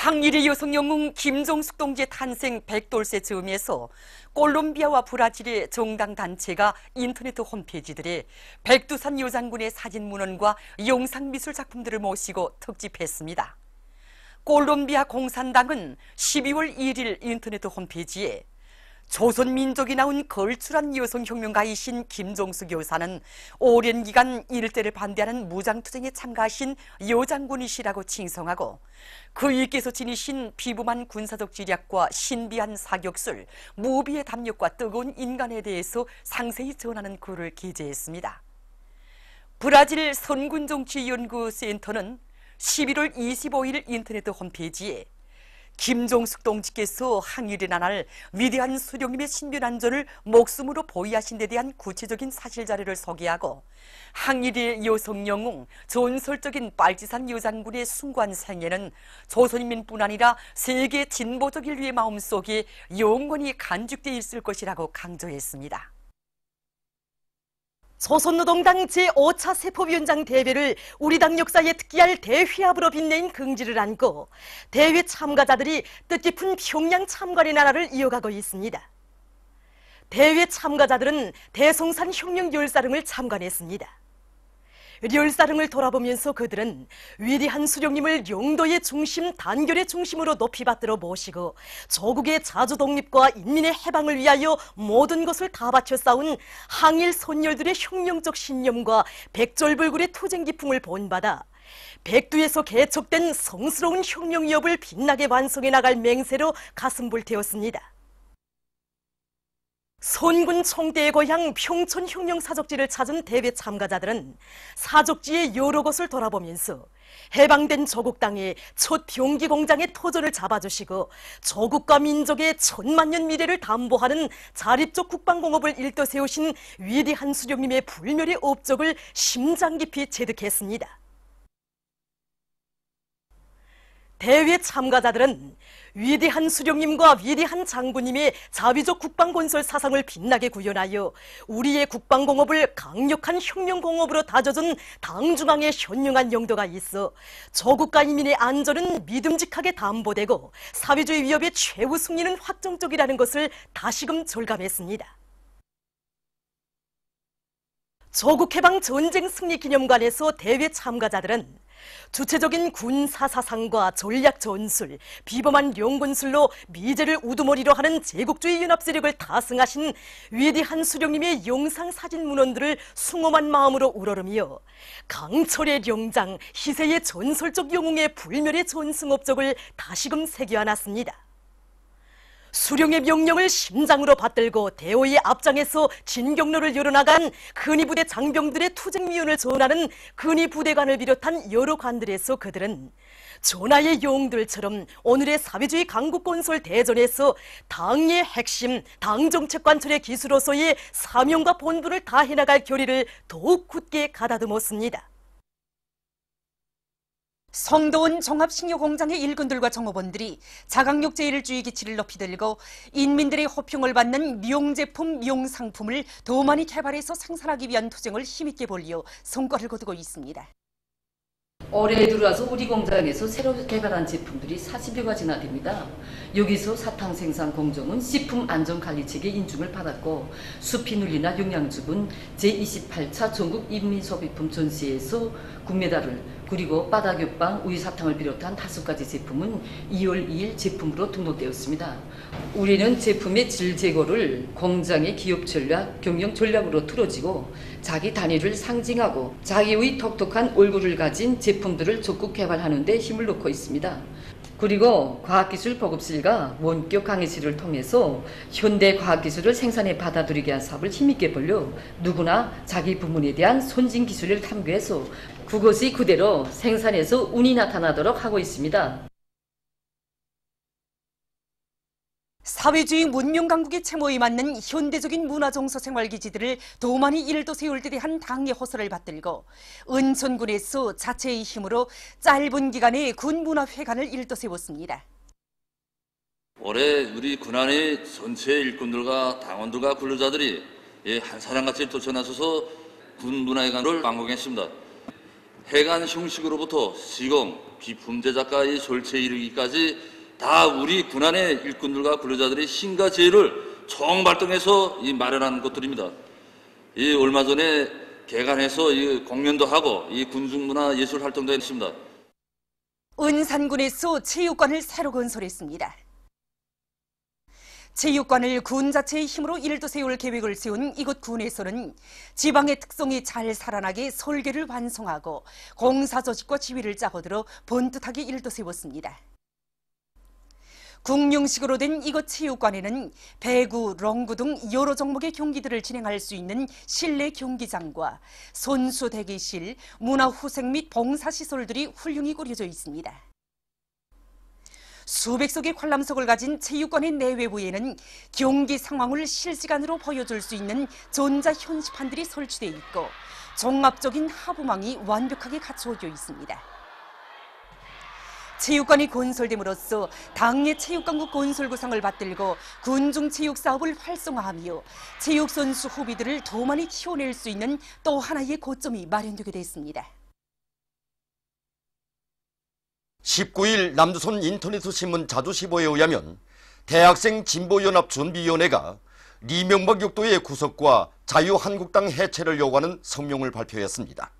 항일의 여성 영웅 김종숙 동지의 탄생 100돌세 즈음에서 콜롬비아와 브라질의 정당 단체가 인터넷 홈페이지들에 백두산 요장군의 사진 문헌과 영상미술 작품들을 모시고 특집했습니다. 콜롬비아 공산당은 12월 1일 인터넷 홈페이지에 조선민족이 낳은 걸출한 여성혁명가이신 김종숙 여사는 오랜 기간 일제를 반대하는 무장투쟁에 참가하신 여장군이시라고 칭송하고 그이께서 지니신 비범한 군사적 지략과 신비한 사격술, 무비의 담력과 뜨거운 인간에 대해서 상세히 전하는 글을 게재했습니다. 브라질 선군정치연구센터는 11월 25일 인터넷 홈페이지에 김종숙 동지께서 항일의 나날 위대한 수령님의 신변안전을 목숨으로 보위하신 데 대한 구체적인 사실자료를 소개하고 항일의 여성 영웅, 전설적인 빨치산 여장군의 숭고한 생애는 조선인민뿐 아니라 세계 진보적 인류의 마음속에 영원히 간직되어 있을 것이라고 강조했습니다. 조선노동당 제5차 세포위원장 대회를 우리 당 역사에 특기할 대회합으로 빛낸 긍지를 안고 대회 참가자들이 뜻깊은 평양 참관의 나라를 이어가고 있습니다. 대회 참가자들은 대송산 혁명 열사릉을 참관했습니다. 열사릉을 돌아보면서 그들은 위대한 수령님을 영도의 중심, 단결의 중심으로 높이 받들어 모시고 조국의 자주 독립과 인민의 해방을 위하여 모든 것을 다 바쳐 싸운 항일 선열들의 혁명적 신념과 백절불굴의 투쟁 기풍을 본받아 백두에서 개척된 성스러운 혁명 위협을 빛나게 완성해 나갈 맹세로 가슴 불태웠습니다. 선군 총대의 고향 평촌 혁명사적지를 찾은 대회 참가자들은 사적지의 여러 곳을 돌아보면서 해방된 조국 땅에 첫 병기 공장의 토전을 잡아주시고 조국과 민족의 천만년 미래를 담보하는 자립적 국방공업을 일떠세우신 위대한 수령님의 불멸의 업적을 심장 깊이 체득했습니다. 대회 참가자들은 위대한 수령님과 위대한 장군님의 자위적 국방건설 사상을 빛나게 구현하여 우리의 국방공업을 강력한 혁명공업으로 다져준 당중앙의 현명한 영도가 있어 조국과 인민의 안전은 믿음직하게 담보되고 사회주의 위협의 최후 승리는 확정적이라는 것을 다시금 절감했습니다. 조국해방 전쟁 승리 기념관에서 대회 참가자들은 주체적인 군사사상과 전략 전술, 비범한 용군술로 미제를 우두머리로 하는 제국주의 연합 세력을 다승하신 위대한 수령님의 영상사진 문헌들을 숭엄한 마음으로 우러르며 강철의 영장, 희세의 전설적 영웅의 불멸의 전승업적을 다시금 새겨안았습니다. 수령의 명령을 심장으로 받들고 대오의 앞장에서 진격로를 열어나간 근위부대 장병들의 투쟁미운을 전하는 근위부대관을 비롯한 여러 관들에서 그들은 전하의 영웅들처럼 오늘의 사회주의 강국건설 대전에서 당의 핵심, 당정책 관철의 기수로서의 사명과 본분을 다해나갈 결의를 더욱 굳게 가다듬었습니다. 성도원 종합식료공장의 일꾼들과 종업원들이 자강력 제1주의 기치를 높이 들고 인민들의 호평을 받는 미용제품, 미용상품을 더 많이 개발해서 생산하기 위한 투쟁을 힘있게 벌려 성과를 거두고 있습니다. 올해 들어와서 우리 공장에서 새로 개발한 제품들이 40여 가지나 됩니다. 여기서 사탕 생산 공정은 식품안전관리체계 인증을 받았고 수피눌리나 영양죽은 제28차 전국 인민소비품 전시회에서 국메달을, 그리고 바다교빵, 우유사탕을 비롯한 5가지 제품은 2월 2일 제품으로 등록되었습니다. 우리는 제품의 질 제고를 공장의 기업 전략, 경영 전략으로 틀어지고 자기 단위를 상징하고 자기의 독특한 얼굴을 가진 제품들을 적극 개발하는 데 힘을 놓고 있습니다. 그리고 과학기술 보급실과 원격 강의실을 통해서 현대 과학기술을 생산에 받아들이게 한 사업을 힘있게 벌려 누구나 자기 부문에 대한 선진기술을 탐구해서 그것이 그대로 생산에서 운이 나타나도록 하고 있습니다. 사회주의 문명강국의 채무에 맞는 현대적인 문화정서 생활기지들을 더 많이 일도 세울 데 대한 당의 호소를 받들고 은천군에서 자체의 힘으로 짧은 기간에 군문화회관을 일도 세웠습니다. 올해 우리 군안의 전체 일꾼들과 당원들과 근로자들이 한 사람같이 도쳐 나서서 군문화회관을 완공했습니다. 해관 형식으로부터 시공, 비품 제작과의 절차에 이르기까지 다 우리 군안의 일꾼들과 근로자들의 힘과 지혜를 총발동해서 마련한 것들입니다. 얼마 전에 개관해서 공연도 하고 군중문화 예술 활동도 했습니다. 은산군에서 체육관을 새로 건설했습니다. 체육관을 군 자체의 힘으로 일도세울 계획을 세운 이곳 군에서는 지방의 특성이 잘 살아나게 설계를 완성하고 공사 조직과 지휘를 짜고들어 번듯하게 일도세웠습니다. 국룡식으로 된 이곳 체육관에는 배구, 롱구 등 여러 종목의 경기들을 진행할 수 있는 실내 경기장과 선수 대기실, 문화후생 및 봉사시설들이 훌륭히 꾸려져 있습니다. 수백 석의 관람석을 가진 체육관의 내외부에는 경기 상황을 실시간으로 보여줄 수 있는 전자현시판들이 설치되어 있고 종합적인 하부망이 완벽하게 갖춰져 있습니다. 체육관이 건설됨으로써 당내 체육강국 건설구상을 받들고 군중 체육 사업을 활성화하며 체육선수 후비들을 더 많이 키워낼 수 있는 또 하나의 고점이 마련되게 됐습니다. 19일 남조선 인터넷 신문 자주시보에 의하면 대학생 진보연합준비위원회가 리명박 역도의 구속과 자유한국당 해체를 요구하는 성명을 발표했습니다.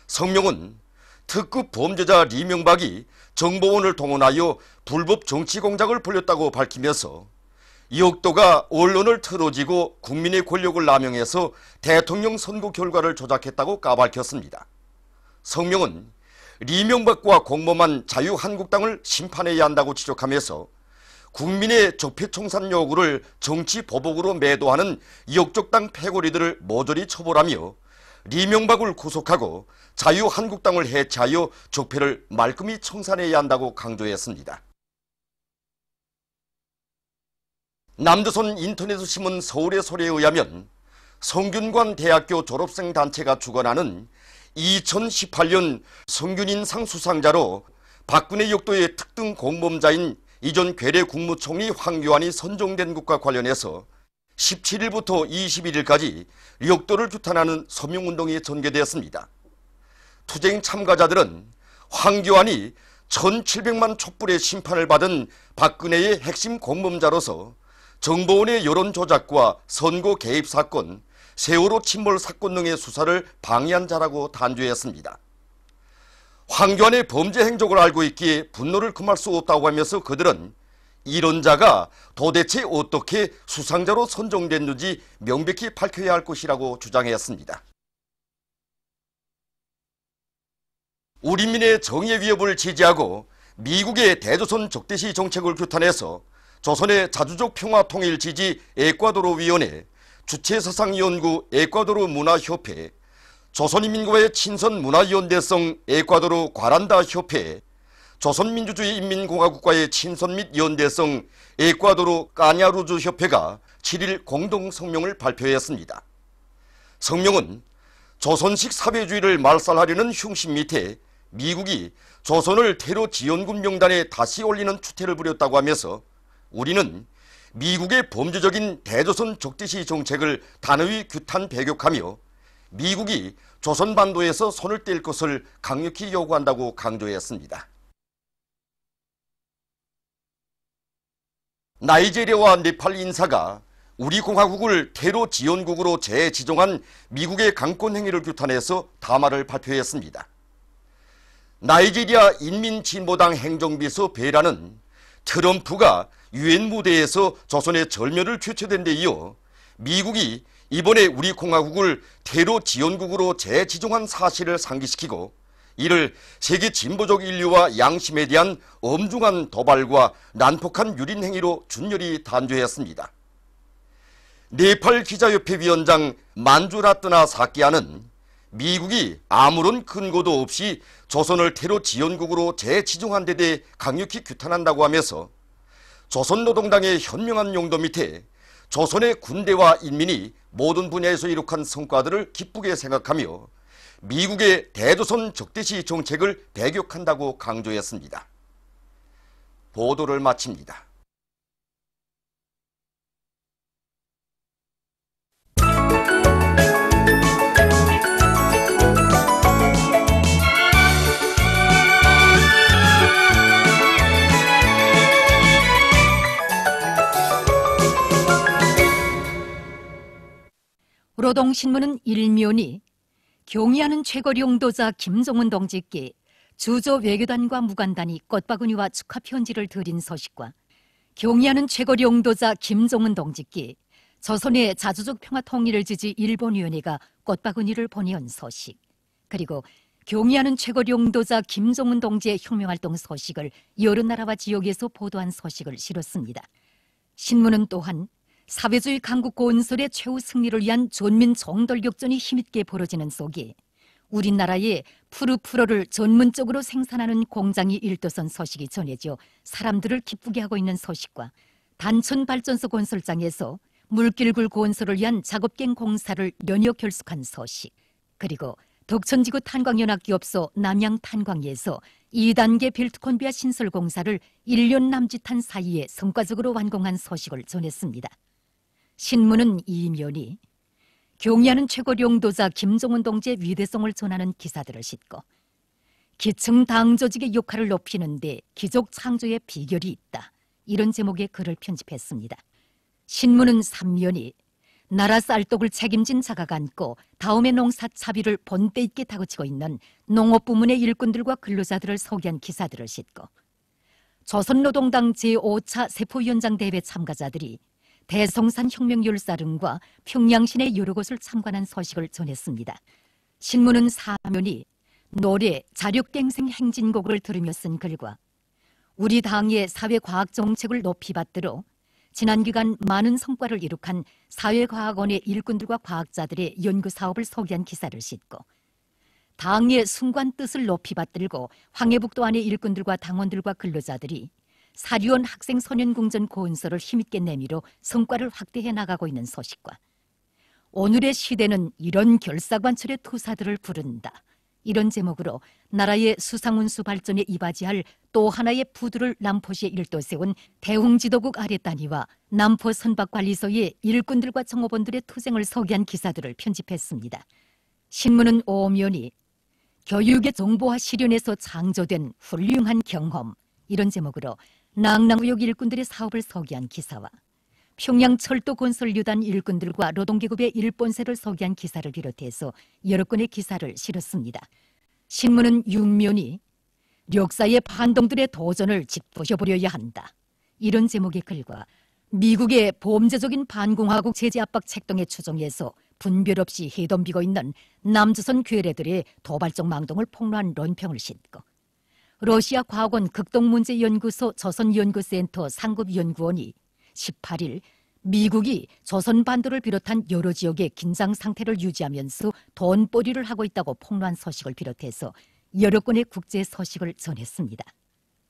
성명은 특급 범죄자 리명박이 정보원을 동원하여 불법 정치 공작을 벌였다고 밝히면서 역도가 언론을 틀어지고 국민의 권력을 남용해서 대통령 선거 결과를 조작했다고 까발켰습니다. 성명은 리명박과 공범한 자유한국당을 심판해야 한다고 지적하면서 국민의 적폐청산 요구를 정치 보복으로 매도하는 역적당 패거리들을 모조리 처벌하며 리명박을 구속하고 자유한국당을 해체하여 적폐를 말끔히 청산해야 한다고 강조했습니다. 남조선 인터넷 신문 서울의 소리에 의하면 성균관 대학교 졸업생 단체가 주관하는 2018년 성균인상 수상자로 박근혜 역도의 특등 공범자인 이전 괴뢰 국무총리 황교안이 선정된 것과 관련해서 17일부터 21일까지 역도를 규탄하는 서명운동이 전개되었습니다. 투쟁 참가자들은 황교안이 1700만 촛불의 심판을 받은 박근혜의 핵심 공범자로서 정보원의 여론 조작과 선거 개입 사건, 세월호 침몰 사건 등의 수사를 방해한 자라고 단죄했습니다. 황교안의 범죄 행적을 알고 있기에 분노를 금할 수 없다고 하면서 그들은 이런 자가 도대체 어떻게 수상자로 선정됐는지 명백히 밝혀야 할 것이라고 주장했습니다. 우리민의 정의 위협을 지지하고 미국의 대조선 적대시 정책을 규탄해서 조선의 자주적 평화 통일 지지 에콰도르 위원회, 주체사상연구 에콰도르 문화협회, 조선인민과의 친선 문화연대성 에콰도르 과란다 협회, 조선민주주의 인민공화국과의 친선 및 연대성 에콰도르 까냐루즈 협회가 7일 공동성명을 발표했습니다. 성명은 조선식 사회주의를 말살하려는 흉심 밑에 미국이 조선을 테러 지원군 명단에 다시 올리는 추태를 부렸다고 하면서 우리는 미국의 범죄적인 대조선 적대시 정책을 단호히 규탄 배격하며 미국이 조선반도에서 손을 뗄 것을 강력히 요구한다고 강조했습니다. 나이제리아와 네팔 인사가 우리 공화국을 테러 지원국으로 재지정한 미국의 강권 행위를 규탄해서 담화를 발표했습니다. 나이제리아 인민진보당 행정비서 베라는 트럼프가 유엔 무대에서 조선의 절멸을 주최된 데 이어 미국이 이번에 우리 공화국을 테러 지원국으로 재지정한 사실을 상기시키고 이를 세계 진보적 인류와 양심에 대한 엄중한 도발과 난폭한 유린 행위로 준열히 단죄했습니다. 네팔 기자협회 위원장 만주라뜨나 사키아는 미국이 아무런 근거도 없이 조선을 테러 지원국으로 재지정한 데 대해 강력히 규탄한다고 하면서 조선노동당의 현명한 용도 밑에 조선의 군대와 인민이 모든 분야에서 이룩한 성과들을 기쁘게 생각하며 미국의 대조선 적대시 정책을 배격한다고 강조했습니다. 보도를 마칩니다. 노동신문은 일면이 경의하는 최고 용도자 김종은 동지께 주조 외교단과 무관단이 꽃바구니와 축하 편지를 드린 소식과 경의하는 최고 용도자 김종은 동지께 조선의 자주적 평화 통일을 지지 일본위원회가 꽃바구니를 보내온 소식, 그리고 경의하는 최고 용도자 김종은 동지의 혁명활동 소식을 여러 나라와 지역에서 보도한 소식을 실었습니다. 신문은 또한 사회주의 강국 건설의 최후 승리를 위한 전민 종돌격전이 힘있게 벌어지는 속에 우리나라의 푸르푸르를 전문적으로 생산하는 공장이 일도선 소식이 전해져 사람들을 기쁘게 하고 있는 소식과 단천발전소 건설장에서 물길굴 건설을 위한 작업갱 공사를 연이어 결속한 소식, 그리고 덕천지구 탄광연합기업소 남양탄광에서 2단계 벨트콘비아 신설 공사를 1년 남짓한 사이에 성과적으로 완공한 소식을 전했습니다. 신문은 이면이 경의하는 최고 용도자 김종은 동지의 위대성을 전하는 기사들을 싣고 기층 당 조직의 역할을 높이는 데 기족 창조의 비결이 있다, 이런 제목의 글을 편집했습니다. 신문은 3면이 나라 쌀떡을 책임진 자가 안고 다음의 농사 차비를 본때 있게 다그치고 있는 농업부문의 일꾼들과 근로자들을 소개한 기사들을 싣고 조선노동당 제5차 세포위원장 대회 참가자들이 대성산 혁명열사릉과 평양시내 여러 곳을 참관한 소식을 전했습니다. 신문은 4면이 노래 자력갱생 행진곡을 들으며 쓴 글과 우리 당의 사회과학 정책을 높이 받들어 지난 기간 많은 성과를 이룩한 사회과학원의 일꾼들과 과학자들의 연구사업을 소개한 기사를 싣고 당의 순관 뜻을 높이 받들고 황해북도 안의 일꾼들과 당원들과 근로자들이 사리원 학생 소년궁전 건설을 힘있게 내밀어 성과를 확대해 나가고 있는 소식과 오늘의 시대는 이런 결사관철의 투사들을 부른다, 이런 제목으로 나라의 수상운수 발전에 이바지할 또 하나의 부두를 남포시에 일도 세운 대웅지도국 아랫단위와 남포 선박관리소의 일꾼들과 정업원들의 투쟁을 소개한 기사들을 편집했습니다. 신문은 5면이 교육의 정보화 실현에서 창조된 훌륭한 경험, 이런 제목으로 낭랑구역 일꾼들의 사업을 소개한 기사와 평양 철도 건설 유단 일꾼들과 노동계급의 일본세를 소개한 기사를 비롯해서 여러 건의 기사를 실었습니다. 신문은 6면이 역사의 반동들의 도전을 짚부셔보려야 한다, 이런 제목의 글과 미국의 범죄적인 반공화국 제재 압박 책동에 추종해서 분별 없이 해덤비고 있는 남조선 괴뢰들의 도발적 망동을 폭로한論평을 싣고 러시아 과학원 극동문제연구소 조선연구센터 상급연구원이 18일 미국이 조선반도를 비롯한 여러 지역의 긴장 상태를 유지하면서 돈벌이를 하고 있다고 폭로한 소식을 비롯해서 여러 건의 국제 소식을 전했습니다.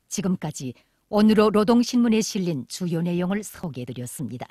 지금까지 오늘의 노동신문에 실린 주요 내용을 소개해드렸습니다.